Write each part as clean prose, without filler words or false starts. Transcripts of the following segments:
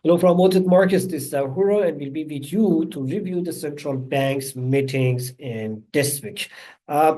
Hello from Otet Markets, this is Ahura, and we'll be with you to review the central bank's meetings in this week.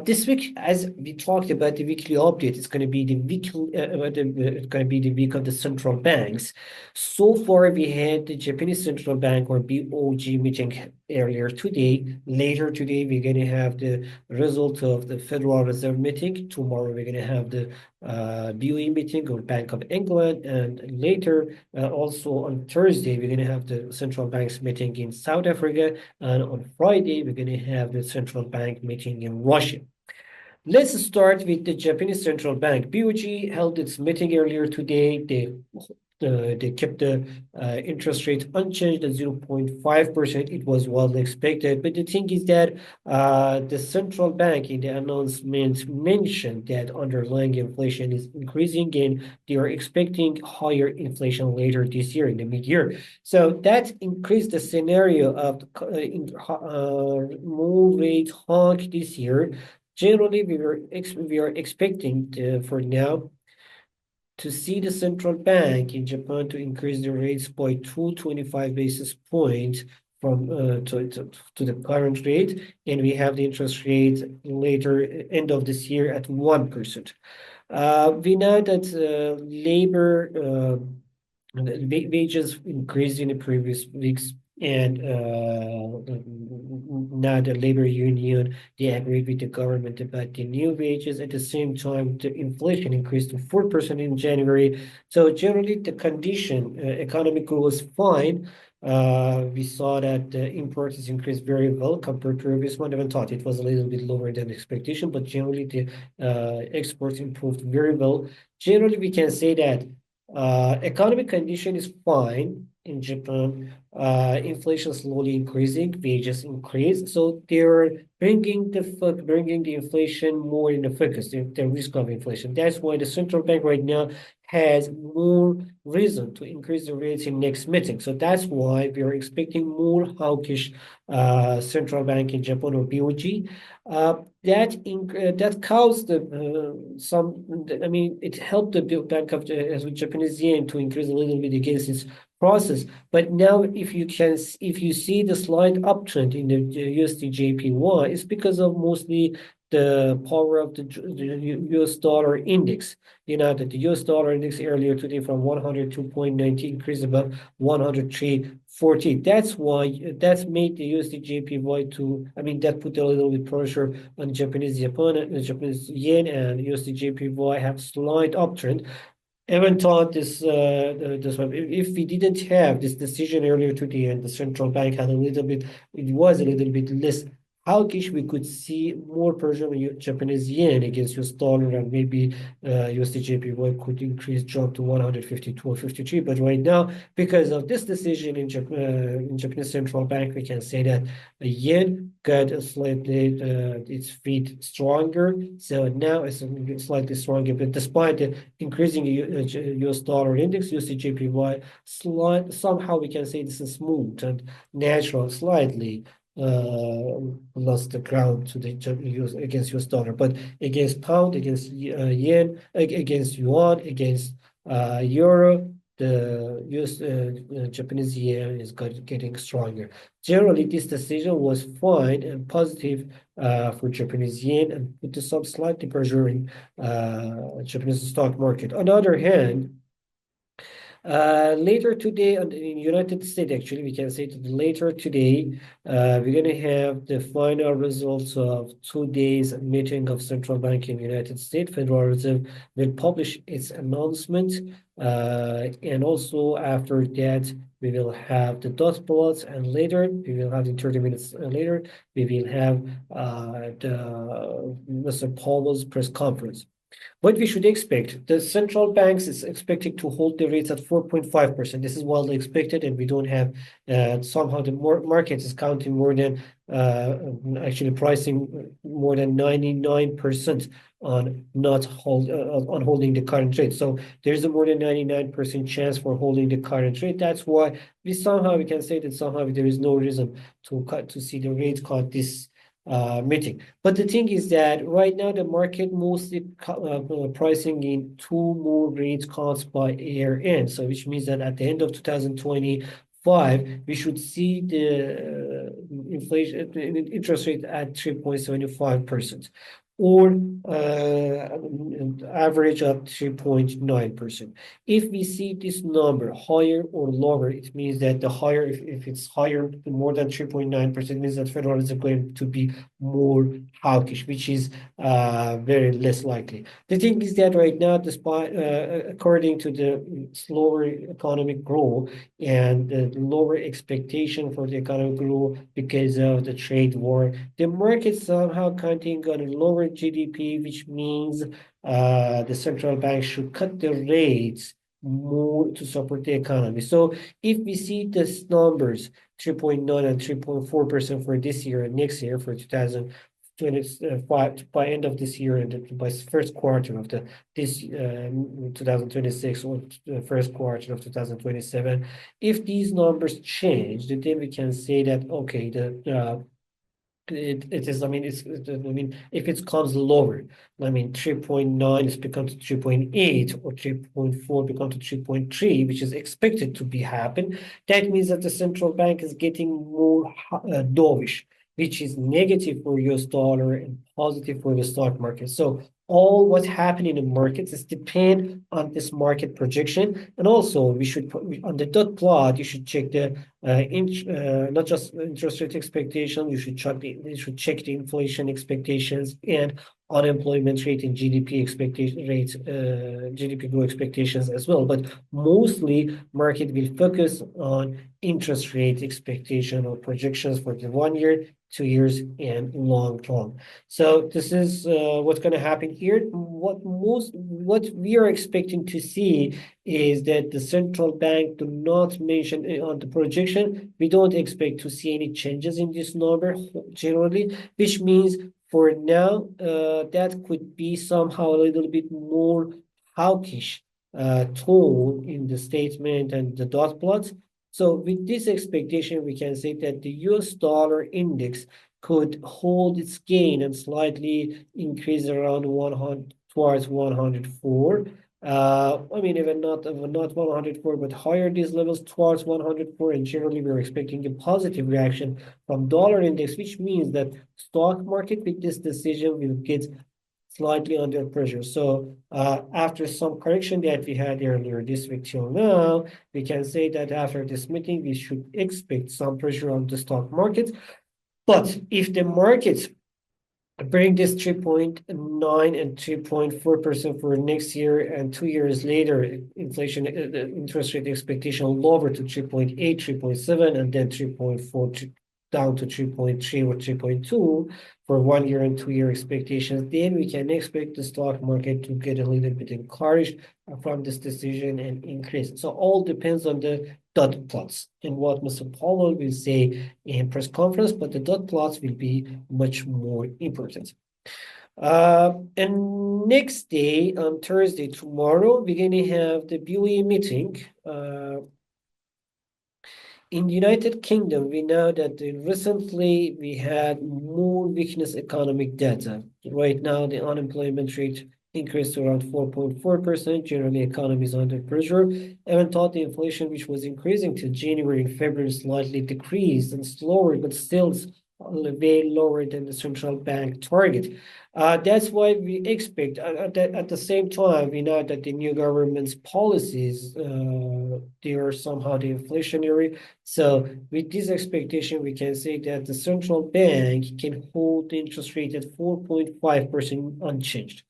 This week, as we talked about the weekly update, it's going to be the it's going to be the week of the central banks. So far, we had the Japanese Central Bank or BOJ meeting earlier today. Later today, we're going to have the result of the Federal Reserve meeting. Tomorrow, we're going to have the BOE meeting or Bank of England, and later also on Thursday, we're going to have the central bank's meeting in South Africa, and on Friday, we're going to have the central bank meeting in Russia. Let's start with the Japanese central bank. BOJ held its meeting earlier today. They kept the interest rate unchanged at 0.5%. It was widely expected. But the thing is that the central bank in the announcement mentioned that underlying inflation is increasing and they are expecting higher inflation later this year in the mid-year. So that increased the scenario of more rate hike this year. Generally, we are expecting for now to see the central bank in Japan to increase the rates by 225 basis points from to the current rate, and we have the interest rate later end of this year at 1%. We know that labor wages increased in the previous weeks, and now the labor union, they agreed with the government about the new wages. At the same time, the inflation increased to 4% in January. So generally, the condition, economic growth was fine. We saw that the imports has increased very well compared to previous one. Even thought it was a little bit lower than expectation, but generally the exports improved very well. Generally, we can say that economic condition is fine in Japan. Inflation slowly increasing, wages increase, so they're bringing the inflation more in the focus, the risk of inflation. That's why the central bank right now has more reason to increase the rates in next meeting. So that's why we are expecting more hawkish central bank in Japan or BOJ. That caused I mean, it helped the Bank of Japanese yen to increase a little bit against its process. But now, if you see the slight uptrend in the USD JPY, it's because of mostly the power of the US dollar index. You know that the US dollar index earlier today from 102.19 increased about 103.40. That's made the USD JPY to, I mean, that put a little bit pressure on Japanese yen, and USD JPY have slight uptrend. Even thought this one, if we didn't have this decision earlier today and the central bank had it was a little bit less hawkish, we could see more pressure on Japanese yen against US dollar, and maybe USD JPY could increase, drop to 152 or 53. But right now, because of this decision in Japanese central bank, we can say that the yen got slightly its feet stronger. So now it's slightly stronger, but despite the increasing US dollar index, USD JPY somehow we can say this is smooth and natural, slightly lost the ground to the against US dollar, but against pound, against yen, against yuan, against euro, the US Japanese yen is getting stronger. Generally, this decision was fine and positive for Japanese yen and put some slightly pressure in Japanese stock market. On the other hand, later today in United States, actually, we can say that later today, we're going to have the final results of 2 days meeting of central bank in United States. Federal Reserve will publish its announcement, and also after that, we will have the dot plots, and later we will have in 30 minutes later we will have the Mr. Powell's press conference. What we should expect, the central banks is expecting to hold the rates at 4.5%. This is widely expected, and we don't have somehow the market is counting more than actually pricing more than 99% on not on holding the current rate. So there's a more than 99% chance for holding the current rate. That's why we can say that somehow there is no reason to see the rate cut meeting. But the thing is that right now the market mostly pricing in two more rate cuts by year end. So which means that at the end of 2025, we should see the inflation interest rate at 3.75%, or average of 3.9%. If we see this number higher or lower, it means that the higher, if it's higher, more than 3.9%, means that Federal Reserve is going to be more hawkish, which is very less likely. The thing is that right now, despite according to the slower economic growth and the lower expectation for the economic growth because of the trade war, the market somehow counting on a lower GDP, which means the central bank should cut the rates more to support the economy. So if we see these numbers, 3.9 and 3.4% for this year and next year for 2025, by end of this year and by first quarter of this 2026 or the first quarter of 2027, if these numbers change, then we can say that okay, it is, I mean, if it comes lower, 3.9 is become to 3.8 or 3.4 become to 3.3, which is expected to be happen. That means that the central bank is getting more dovish, which is negative for US dollar and positive for the stock market. So all what's happening in the markets is depend on this market projection. And also we should put on the dot plot, you should check the not just interest rate expectation, you should check the inflation expectations and unemployment rate and GDP expectation rates, GDP growth expectations as well. But mostly market will focus on interest rate expectation or projections for the 1 year, 2 years, and long term. So this is what's going to happen here. What we are expecting to see is that the central bank do not mention on the projection. We don't expect to see any changes in this number generally, which means for now that could be somehow a little bit more hawkish tone in the statement and the dot plots. So with this expectation, we can say that the US dollar index could hold its gain and slightly increase around 100 towards 104. Even not 104, but higher these levels towards 104. And generally, we're expecting a positive reaction from dollar index, which means that stock market with this decision will get slightly under pressure. So after some correction that we had earlier this week till now, we can say that after this meeting, we should expect some pressure on the stock market. But if the markets bring this 3.9 and 3.4% for next year, and 2 years later, inflation, the interest rate expectation lower to 3.8, 3.7, and then 3.4 down to 3.3 or 3.2 for 1 year and 2 year expectations, then we can expect the stock market to get a little bit encouraged from this decision and increase. So all depends on the dot plots and what Mr. Powell will say in press conference, but the dot plots will be much more important. And next day, on Thursday, tomorrow, we're going to have the BOE meeting. In the United Kingdom, we know that recently we had more weakness economic data. Right now, the unemployment rate increased to around 4.4%. Generally, economy is under pressure. Even thought the inflation, which was increasing till January and February, slightly decreased and slower, but still way lower than the central bank target. That's why we expect at the same time, we know that the new government's policies, they are somehow the inflationary. So with this expectation, we can say that the central bank can hold the interest rate at 4.5% unchanged.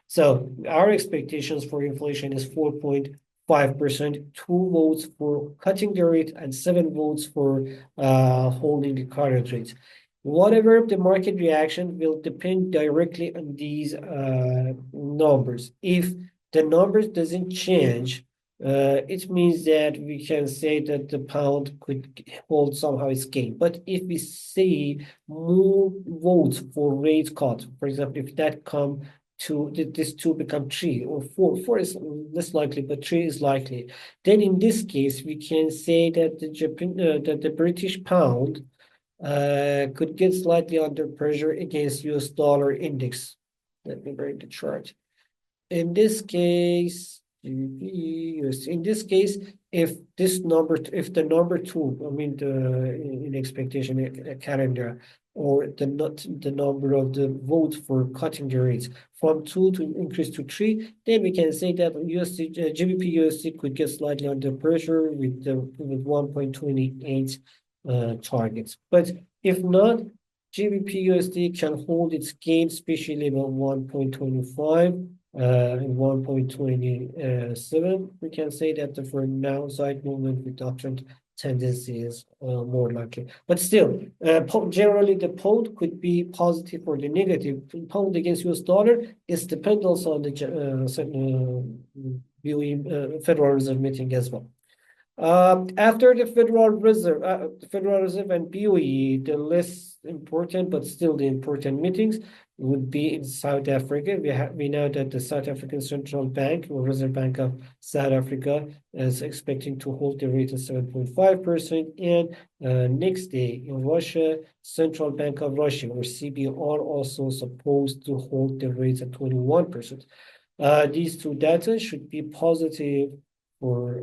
So our expectations for inflation is 4.5%, 2 votes for cutting the rate and 7 votes for holding the current rate. Whatever the market reaction will depend directly on these numbers. If the numbers doesn't change, it means that we can say that the pound could hold somehow its gain. But if we see more votes for rate cut, for example, if that come to this 2 become 3 or 4, 4 is less likely, but 3 is likely, then in this case we can say that the British pound could get slightly under pressure against US dollar index. Let me bring the chart. In this case, in this case, if the number two, I mean the in expectation calendar, or the number of the votes for cutting the rates from two to increase to three, then we can say that USD GBP USD could get slightly under pressure with 1.28 targets. But if not, GBP USD can hold its gain, especially about 1.25 and 1.27. We can say that for downside movement with uptrend tendency is more likely. But still, generally the pound could be positive or the negative. Pound against US dollar is dependent also on the Federal Reserve meeting as well. After the Federal Reserve and BOE, the less important but still the important meetings would be in South Africa. We know that the South African Central Bank, or Reserve Bank of South Africa, is expecting to hold the rate at 7.5%. And next day in Russia, Central Bank of Russia, or CBR, also supposed to hold the rate at 21%. These two data should be positive for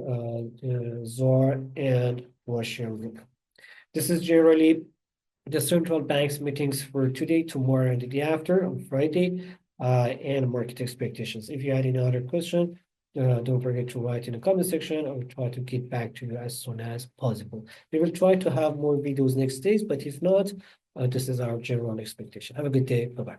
ZAR and Russian ruble. This is generally the central bank's meetings for today, tomorrow, and the day after on Friday, and market expectations. If you had any other question, don't forget to write in the comment section. I will try to get back to you as soon as possible. We will try to have more videos next days, but if not, this is our general expectation. Have a good day. Bye-bye.